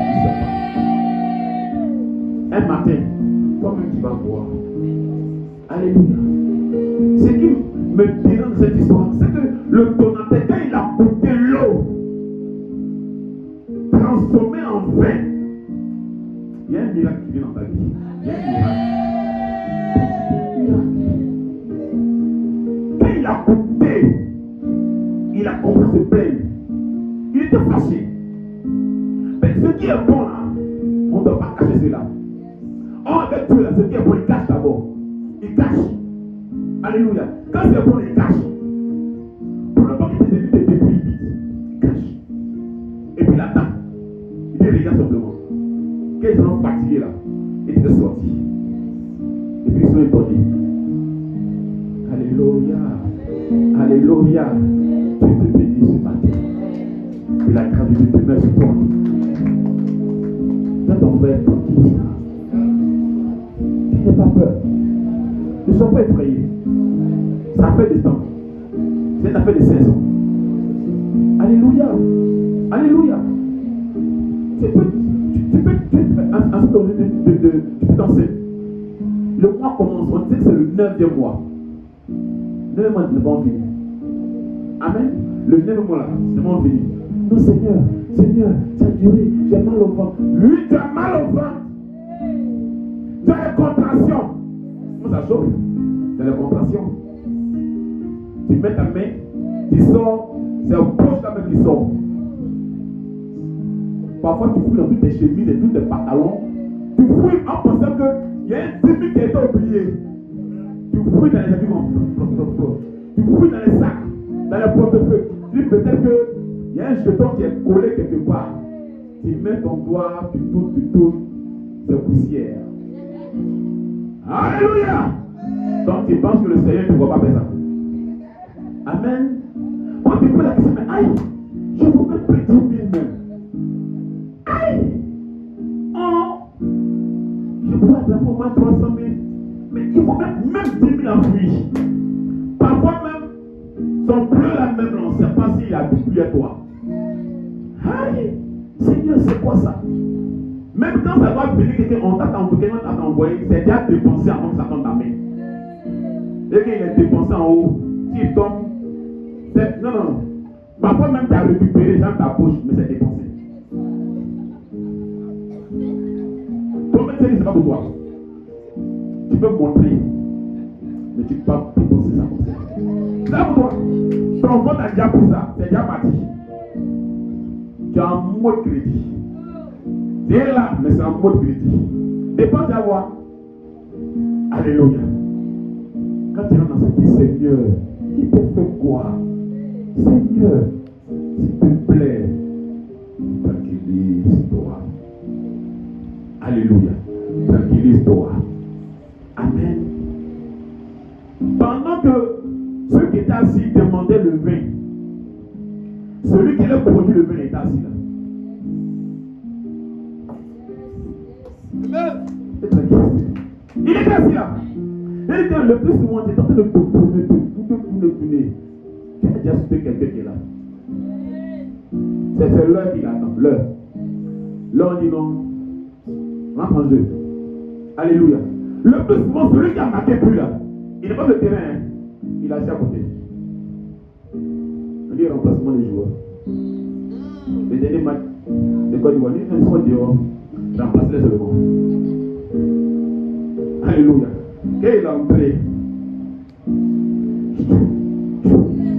Un matin, toi-même tu vas voir. Alléluia. Ce qui me dérange dans cette histoire, c'est que le donateur, quand il a coupé l'eau, transformé en vin, il y a un miracle qui vient dans ta vie. Il y a un miracle. Quand il a coupé, il a commencé à se plaindre. Il était fâché. Mais ce qui est bon là, on ne doit pas cacher cela. Avec Dieu, là, ce qui est bon, il cache d'abord. Il cache. Alléluia. Quand c'est bon, il cache. Pour ne pas que tes ennemis te détruisent vite. Il cache. Et puis il attend. Il dit regarde simplement. Quand ils sont fatigués là, ils te sortent. Et puis ils sont étonnés. Alléluia. Alléluia. Dieu te bénit ce matin. Et la grâce de Dieu te met sur toi. Quand ton frère tranquille, tu n'as pas peur. Ne sois pas effrayé. Ça fait des temps. C'est une affaire de saison. Alléluia. Alléluia. Tu peux danser. Le mois commence. On dit que c'est le 9e mois. 9 mois, c'est bon fini. Amen. Le 9e mois là, c'est bon fini. Non, Seigneur, Seigneur, ça a duré. J'ai mal au ventre. Oui, tu as mal au ventre. Tu as des contractions. Comment ça chauffe? C'est les contractions. Tu mets ta main, tu sors, c'est au poche ta main qui sort. Parfois tu fouilles dans toutes tes chemises et tous tes pantalons. Tu fouilles en pensant qu'il y a un début qui a été oublié. Tu fouilles dans les habits comme tu fouilles dans les sacs, dans les portefeuilles. Tu dis peut-être qu'il y a un jeton qui est collé quelque part. Tu mets ton doigt, tu tournes, c'est poussière. Alléluia! Donc tu penses que le Seigneur ne va pas faire ça. Amen. Quand tu peux la question, mais aïe, je vous mets plus de 10 000 même. Aïe! Oh! Je dois avoir pour moi 300 000. Mais il faut mettre même 10 000 en fruits. Parfois même, son bleu là même, on ne sait pas s'il a plus à toi. Aïe! Seigneur, c'est quoi ça? Même quand ça va venir, quelqu'un t'a envoyé, c'est déjà dépensé avant que ça tombe ta main. Et qu'il est dépensé en haut, s'il tombe, non. Parfois même tu as récupéré dans ta poche, mais c'est dépensé. Toi-même, c'est pas pour toi. Tu peux montrer, mais tu ne peux pas dépenser ça comme ça. C'est ça pour toi. Ton vote a déjà pris ça, c'est déjà parti. Tu as un mot de crédit. Tu es là, mais c'est un mot de crédit. Dépense à voir. Alléluia. Quand tu es dans ce petit Seigneur, il te fait quoi? Seigneur, s'il te plaît, tranquillise-toi. Alléluia. Tranquillise-toi. Amen. Pendant que ceux qui étaient assis demandaient le vin, celui qui avait produit le vin était assis là. Il était assis là. Il était le plus souvent, il était en train de tourner. Tu as déjà sauté quelqu'un qui est là. C'est l'heure qu'il attend. L'heure. Là on dit non. Rentre en jeu. Alléluia. Le plus souvent, celui qui a marqué plus là, il n'est pas le terrain. Hein. Il a assis à côté. On dit remplacement des joueurs. Les derniers matchs de Côte d'Ivoire, ils sont dehors. Remplace-les seulement. Alléluia. Quand il est entré,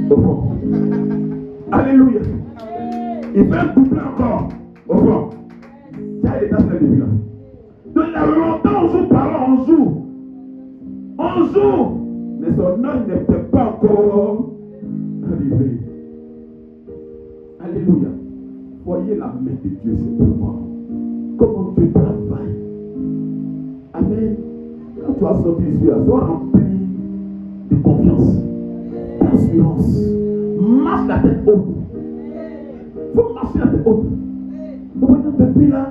au fond. Alléluia. Il fait un double encore. Au fond. Ça, il est dans ce début-là. Donc, il y a longtemps, on joue par là, on joue. Mais son âme n'était pas encore arrivé. Alléluia. Voyez la main de Dieu simplement. Comment Dieu travaille. Amen. Quand tu as sorti ici, sois rempli de confiance, d'assurance. Marche la tête haute. Il faut marcher la tête haute. Vous voyez, depuis là,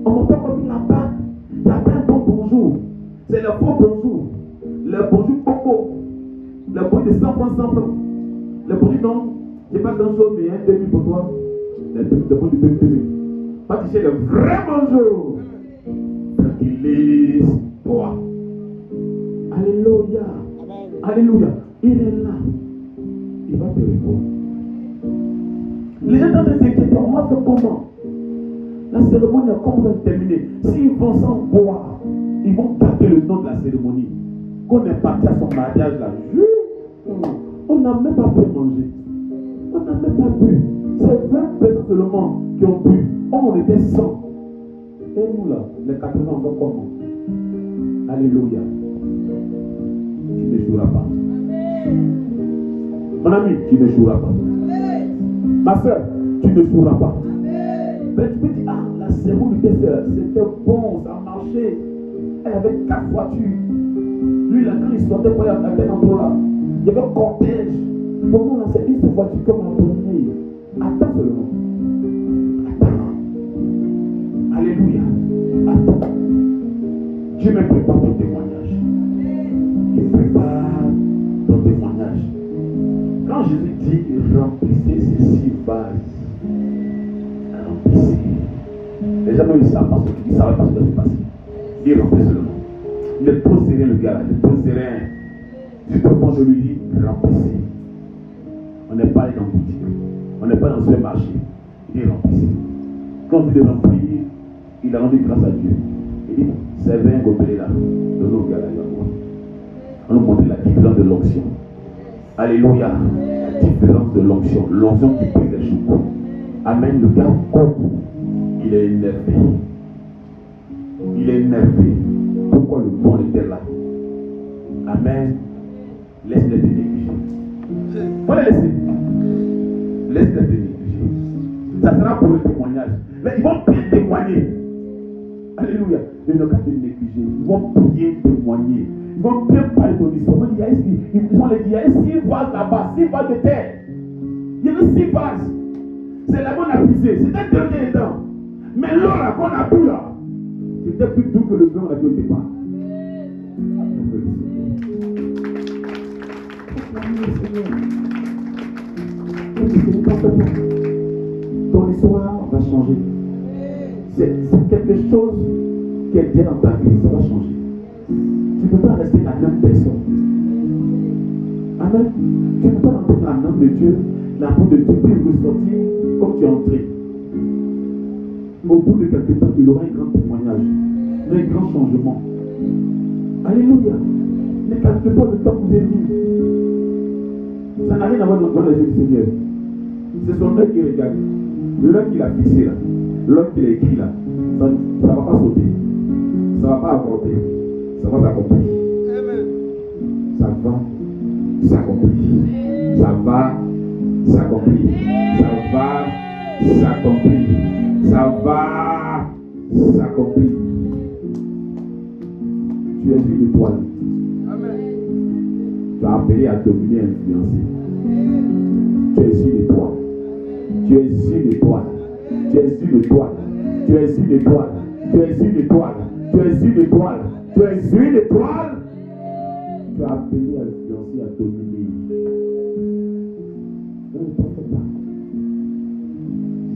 on m'entend comme là-bas. Il y a plein de bons bonjour. C'est le faux bonjour. Le bonjour coco. Le bonjour de 100 francs. Le bonjour non. C'est pas grand-chose, mais il y a un demi pour toi. Le demi. Pas tu sais le vrai bonjour. Tranquillise-toi. Alléluia. Alléluia. Il est là. Il va te répondre. Les gens sont s'inquiéter. On va faire comment? La cérémonie a commencé à terminer. S'ils vont sans boire, ils vont garder le nom de la cérémonie. Qu'on est parti à son mariage là. On n'a même pas pu manger. On n'a même pas bu. C'est 20 personnes seulement qui ont bu. On était 100. Et nous là, les 80 vont comment? Alléluia. Tu n'échoueras pas. Mon ami, tu n'échoueras pas. Ma soeur, tu n'échoueras pas. Mais tu peux dire, ah, la cérémonie c'était bon, ça marchait. Elle avait 4 voitures. Lui, là, quand il sortait pour aller à tel endroit là, il y avait un cortège. Pour nous, là, c'est une seule voiture comme un premier. Attends seulement. Attends. Alléluia. Attends. Dieu me prépare ton témoignage. Il prépare ton témoignage. Quand Jésus dit remplissez ces 6 vases, remplissez. Les gens ne savent pas ce qu'il dit, ça va pas ce qui va se passer. Il remplit seulement. Il est trop serein le gars là, il est trop serein. Justement, je lui dis remplissez. On n'est pas allé dans le boutique, on n'est pas dans ce marché. Il dit remplissez. Quand il est rempli, il a rendu grâce à Dieu. Il dit servez un gobelet là, donne au gars là, il va voir. On nous montre la différence de l'onction. Alléluia. La différence de l'onction. L'onction qui prie les choux. Amen. Le gars compte. Il est énervé. Il est énervé. Pourquoi le bon était là? Amen. Laisse-les te négliger. Faut les laisser. Laisse-les te négliger. Ça sera pour le témoignage. Mais ils vont bien témoigner. Alléluia. Mais ne pas te négliger. Ils vont bien témoigner. Ils vont bien parler de ton histoire. Ils vont les dire, il y a 6 vases là-bas, 6 vases de terre. Il y avait 6 vases. C'est là qu'on a puisé. C'était dernier temps. Mais l'eau là qu'on a bu là, c'était plus doux que le vin qu'on a bu au départ. Ton histoire va changer. C'est quelque chose qui est bien dans ta vie, ça va changer. Tu ne peux pas rester la même personne. Amen. Tu ne peux pas entrer dans la main de Dieu, l'amour de Dieu, puis ressortir comme tu es entré. Au bout de quelques temps, il aura un grand témoignage, un grand changement. Alléluia. Ne calculez pas le temps que vous avez mis. Ça n'a rien à voir dans les yeux du Seigneur. C'est son œil qui regarde. L'œil qu'il a fixé là, l'œil qu'il a écrit là, ça ne va pas sauter. Ça ne va pas avorter. Ça va s'accomplir. Ça va s'accomplir. Ça va s'accomplir. Ça va s'accomplir. Ça va s'accomplir. Tu es une étoile. Tu as appelé à dominer et influencer. Tu es une étoile. Tu es une étoile. Tu es une étoile. Tu es une étoile. Tu es une étoile. Tu es une étoile. Tu es une étoile. Tu as appelé à influencer, à dominer. Ne t'en fais pas.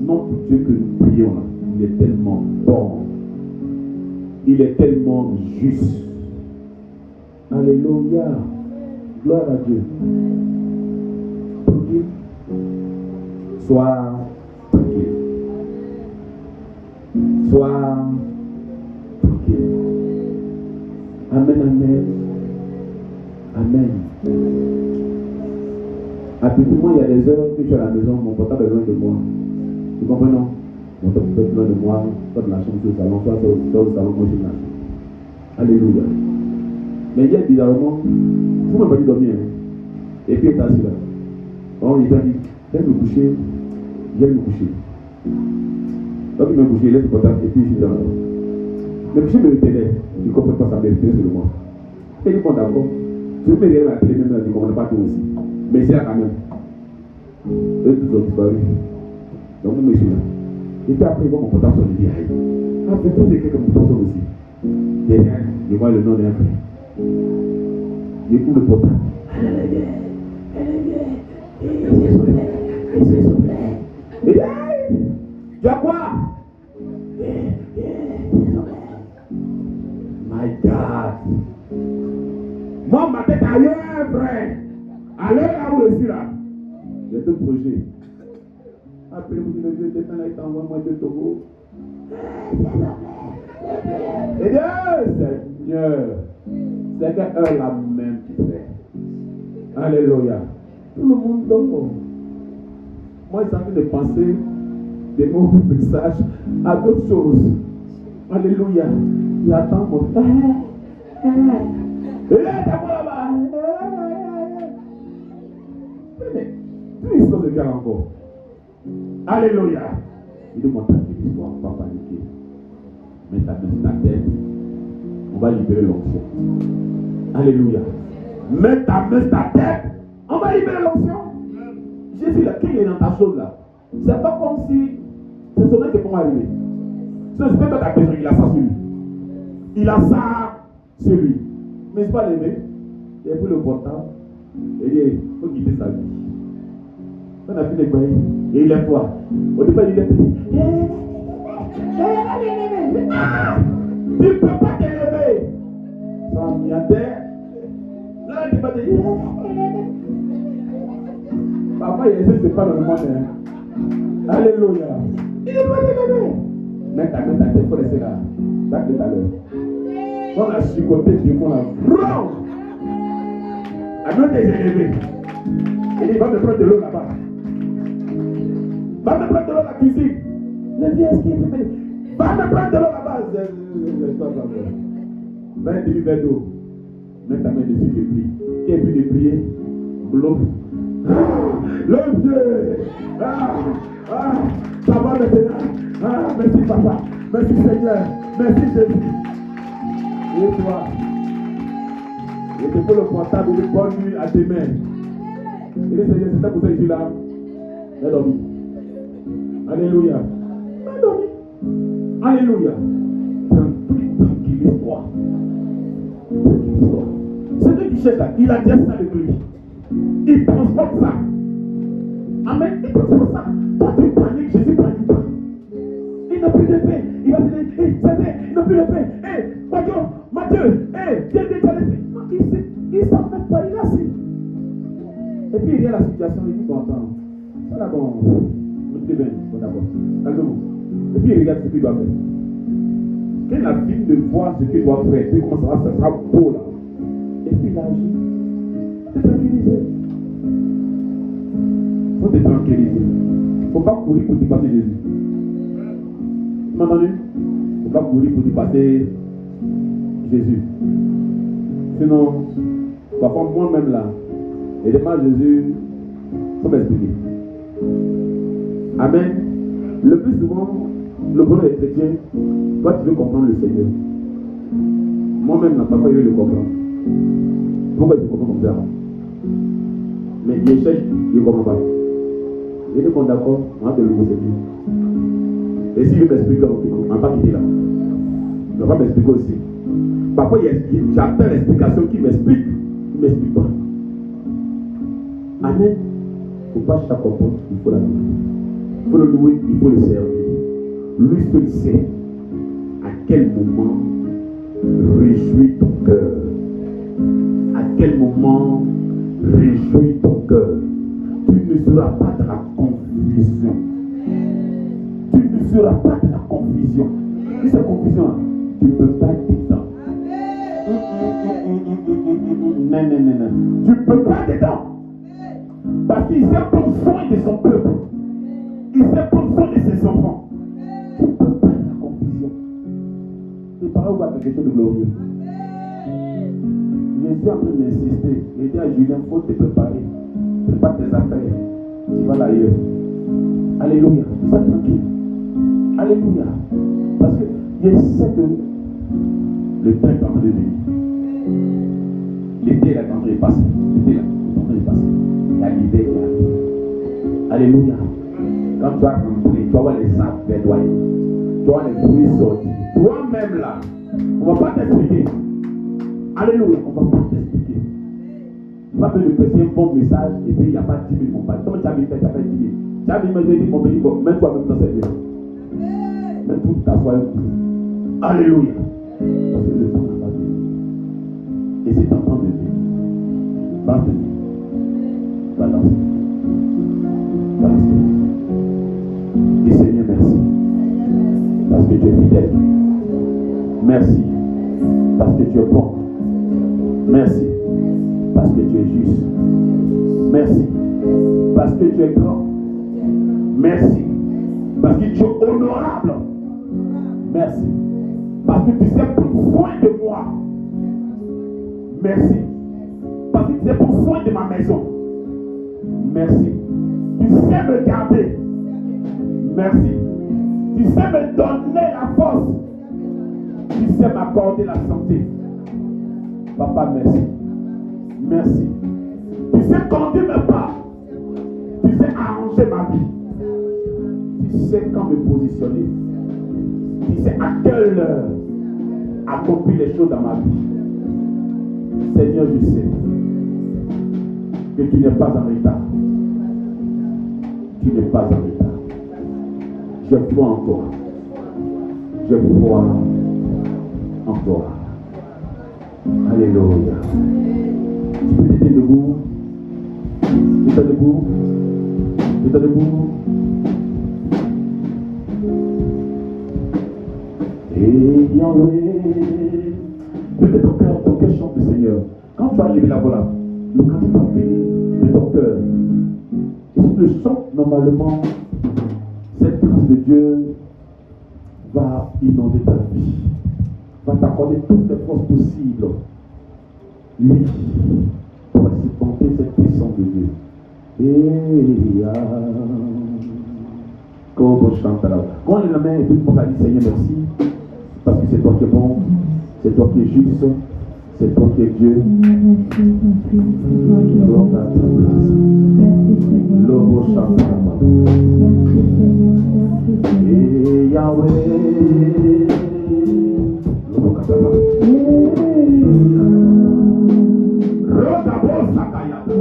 Notre Dieu que nous prions là, il est tellement bon. Il est tellement juste. Alléluia. Gloire à Dieu. Tranquille. Sois tranquille. Sois tranquille. Amen, amen. Amen. Habituellement, il y a des heures que je suis à la maison, mon portable est loin de moi. Tu comprends, non? Mon portable est loin de moi, soit de la chambre, soit au salon, soit au salon, moi je marche. Alléluia. Mais hier, bizarrement, tout le monde m'a dit dormir. Et puis il est assis là. On lui a dit, viens me coucher, viens me coucher. Donc il m'a couché, il laisse le portable et puis je suis dans la main. Mais je me retenais, il ne comprend pas, ça me retenait sur moi. Et il dit, bon d'accord, je me regarde la télé même là, il ne comprend pas tout aussi. Mais c'est là quand même. Eux tous ont disparu. Donc moi je suis là. Et puis après, il voit mon portable sur le dit, aïe. Après tout, c'est quelqu'un qui me portable aussi. Derrière, je vois le nom d'un frère. J'écoute le portable. Elle est bien. Il s'est soufflé. Il dit, tu as quoi? My God. Moi, ma tête ailleurs, frère. Allez là où je suis là. J'ai deux projets. Appelez-vous le Dieu de fin, là, envoie-moi de Togo. Et Dieu, Seigneur, c'est qu'un la même qui fait. Alléluia. Tout le monde dort. Moi, je suis en train de penser des mots de message à d'autres choses. Alléluia. Il attend mon frère. Et là, t'as quoi là-bas? Mais, plus histoire de gars encore. Alléluia. Il dit, mon temps de l'histoire, on va paniquer. Mets ta main sur ta tête. On va libérer l'onction. Alléluia. Mets ta main sur ta tête. On va libérer l'onction. Jésus, là, quand il est dans ta chose là, c'est pas comme si c'est son qui peut arriver. Ce n'est pas ta besoin, il a ça sur lui. Il a ça sur lui. Mais il ne pas lever. Il a pris le portable. Et il faut quitter sa vie. On a fait des bails. Et il est toi. Au départ, il est petit. Tu ne peux pas te lever. Ça m'y a terre. Là, tu vas te dire. Papa, il essaie de pas dans le monde. Alléluia. Il ne peut pas te lever. Mets ta main, ta tête, il faut rester là. Ça, tout à l'heure. On a chicoté du monde là. Amène tes élevés. Il dit, va me prendre de l'eau là-bas. Va me prendre de l'eau à la cuisine. Le vieux qui va me prendre de l'eau là-bas. Va un demi-verre d'eau. Mets ta main dessus, je prie. Qui est plus de prier? Blouf. Le vieux. Ça va maintenant. Merci papa. Merci Seigneur. Merci Jésus. Et toi? Et te pose le portable et le bonne nuit à tes mains. Et le Seigneur, c'est pour ça que je suis là. J'ai dormi. Alléluia. J'ai dormi. Alléluia. Tranquillise-toi. Tranquillise-toi. Celui qui cherche là, il a déjà ça avec lui. Il transporte ça. Amen. Il transporte ça. Toi, tu paniques, Jésus panique pas. Il n'a plus de paix. Il va te dire, c'est vrai, il n'a plus de paix. Matthieu, Dieu déjà le fait. Il s'en fait pas, il est assis. Et puis il y a la situation, il dit, bon, attends, ça là, bon, bien, bon d'abord, calmez-vous. Et puis il regarde ce qu'il doit faire. Quand il a fini de voir ce qu'il doit faire, puis comment ça sera beau là. Et puis il agit. Faut te tranquilliser. Faut te tranquilliser. Faut pas courir pour dépasser Jésus. Tu m'as entendu? Faut pas courir pour dépasser Jésus. Sinon, parfois moi-même là, et demande Jésus, faut m'expliquer. Amen. Le plus souvent, le problème des chrétiens, toi tu veux comprendre le Seigneur. Moi-même, parfois je veux le comprendre. Pourquoi tu comprends comme ça? Mais il cherche, il ne comprend pas. Il est d'accord, on va te le Seigneur. Et s'il veut m'expliquer, on ne va pas quitter là. Il va m'expliquer aussi. Parfois, j'attends l'explication qui m'explique. Il ne m'explique pas. Amen. Il ne faut pas chaque comprendre, il faut la louer. Il faut le louer, il faut le servir. Lui seul sait à quel moment réjouit ton cœur. À quel moment réjouit ton cœur. Tu ne seras pas dans la confusion. Tu ne seras pas dans la confusion. Si c'est confusion, tu ne peux pas être dedans. Non. Tu ne peux pas être dedans. Parce qu'il sait prendre soin de son peuple. Il sait prendre soin de ses enfants. Tu ne peux pas être dans la confusion. Tes parents voient quelque chose de glorieux. Je suis en train d'insister. Je dis à Julien, il faut te préparer. Prépare tes affaires. Tu vas là ailleurs. Alléluia. Sois tranquille. Alléluia. Parce que je sais que le temps est en train de venir. L'été est en train de passer. L'été est en train de passer. Il y a l'hiver qui arrive. Alléluia. Quand tu vas rentrer, tu vas voir les arbres verdoyants. Tu vas voir les fruits sortis. Toi-même là, on ne va pas t'expliquer. Alléluia, on ne va pas t'expliquer. Tu vas me passer un bon message et puis il n'y a pas 10 000 compagnies. Comment tu as mis fait, tu as fait 10 000. Tu as mis me dire, mon pays, bon, mets-toi même dans cette vie. Mets-toi, t'assois. Alléluia. Parce que le temps n'a pas venu. Et c'est en train de venir. Va venir. Va lancer. Va lancer. Et Seigneur, merci. Parce que tu es fidèle. Merci. Parce que tu es bon. Merci. Parce que tu es juste. Merci. Parce que tu es grand. Merci. Parce que tu es honorable. Merci. Parce que tu sais prendre soin de moi. Merci. Parce que tu sais prendre soin de ma maison. Merci. Tu sais me garder. Merci. Tu sais me donner la force. Tu sais m'accorder la santé. Papa, merci. Merci. Tu sais conduire mes pas. Tu sais arranger ma vie. Tu sais quand me positionner. Tu sais à quelle heure accomplir les choses dans ma vie. Seigneur, je sais que tu n'es pas en retard. Tu n'es pas en retard. Je crois encore. Je crois encore. Alléluia. Tu peux t'éteindre debout. Tu es debout. Tu es debout. Et Yahweh. Peut-être ton cœur chante le Seigneur. Quand tu vas lever la voix là, le cantique va venir de ton cœur. Et si tu le chantes normalement, cette grâce de Dieu va inonder ta vie, va t'accorder toutes les forces possibles. Lui, pour supporter cette puissance de Dieu. Et quand on chante là, quand on est la main et puis on va dire Seigneur merci, parce que c'est toi qui es bon, c'est toi qui es juste, c'est toi qui es Dieu. Gloire à ta grâce. Lobo chante et Yahweh. Lobo katama. Rodabo sakayata.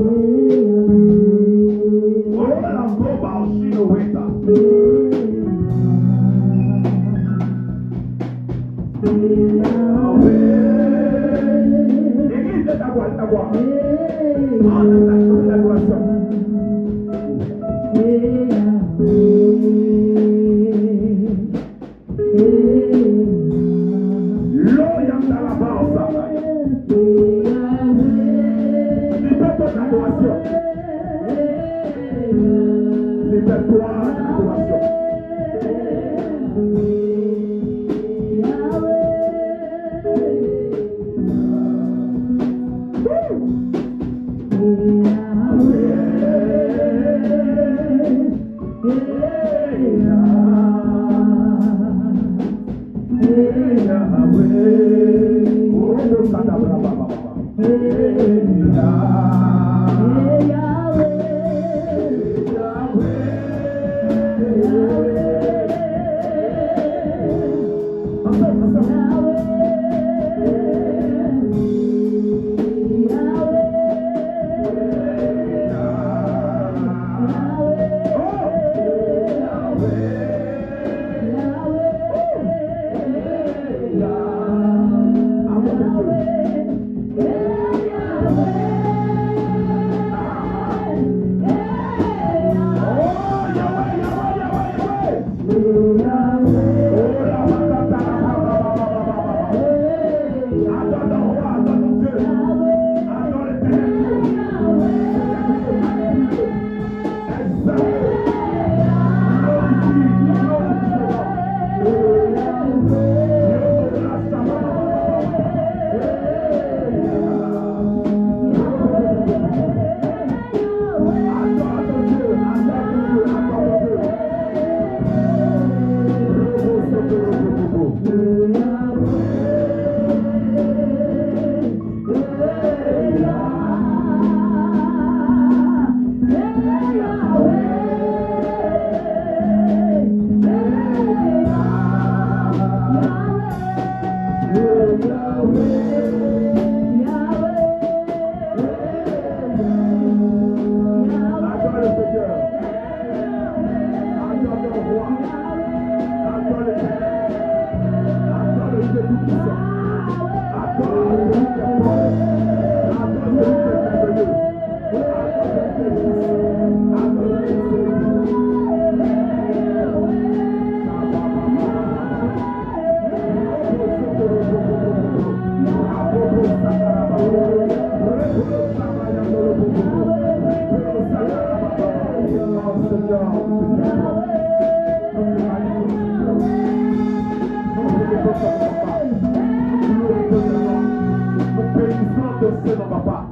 Ola goba oshino weta. Église de ta voix, ta voix. En adoration. L'Orient dans la base. Libère-toi d'adoration. Libère-toi d'adoration. Papa.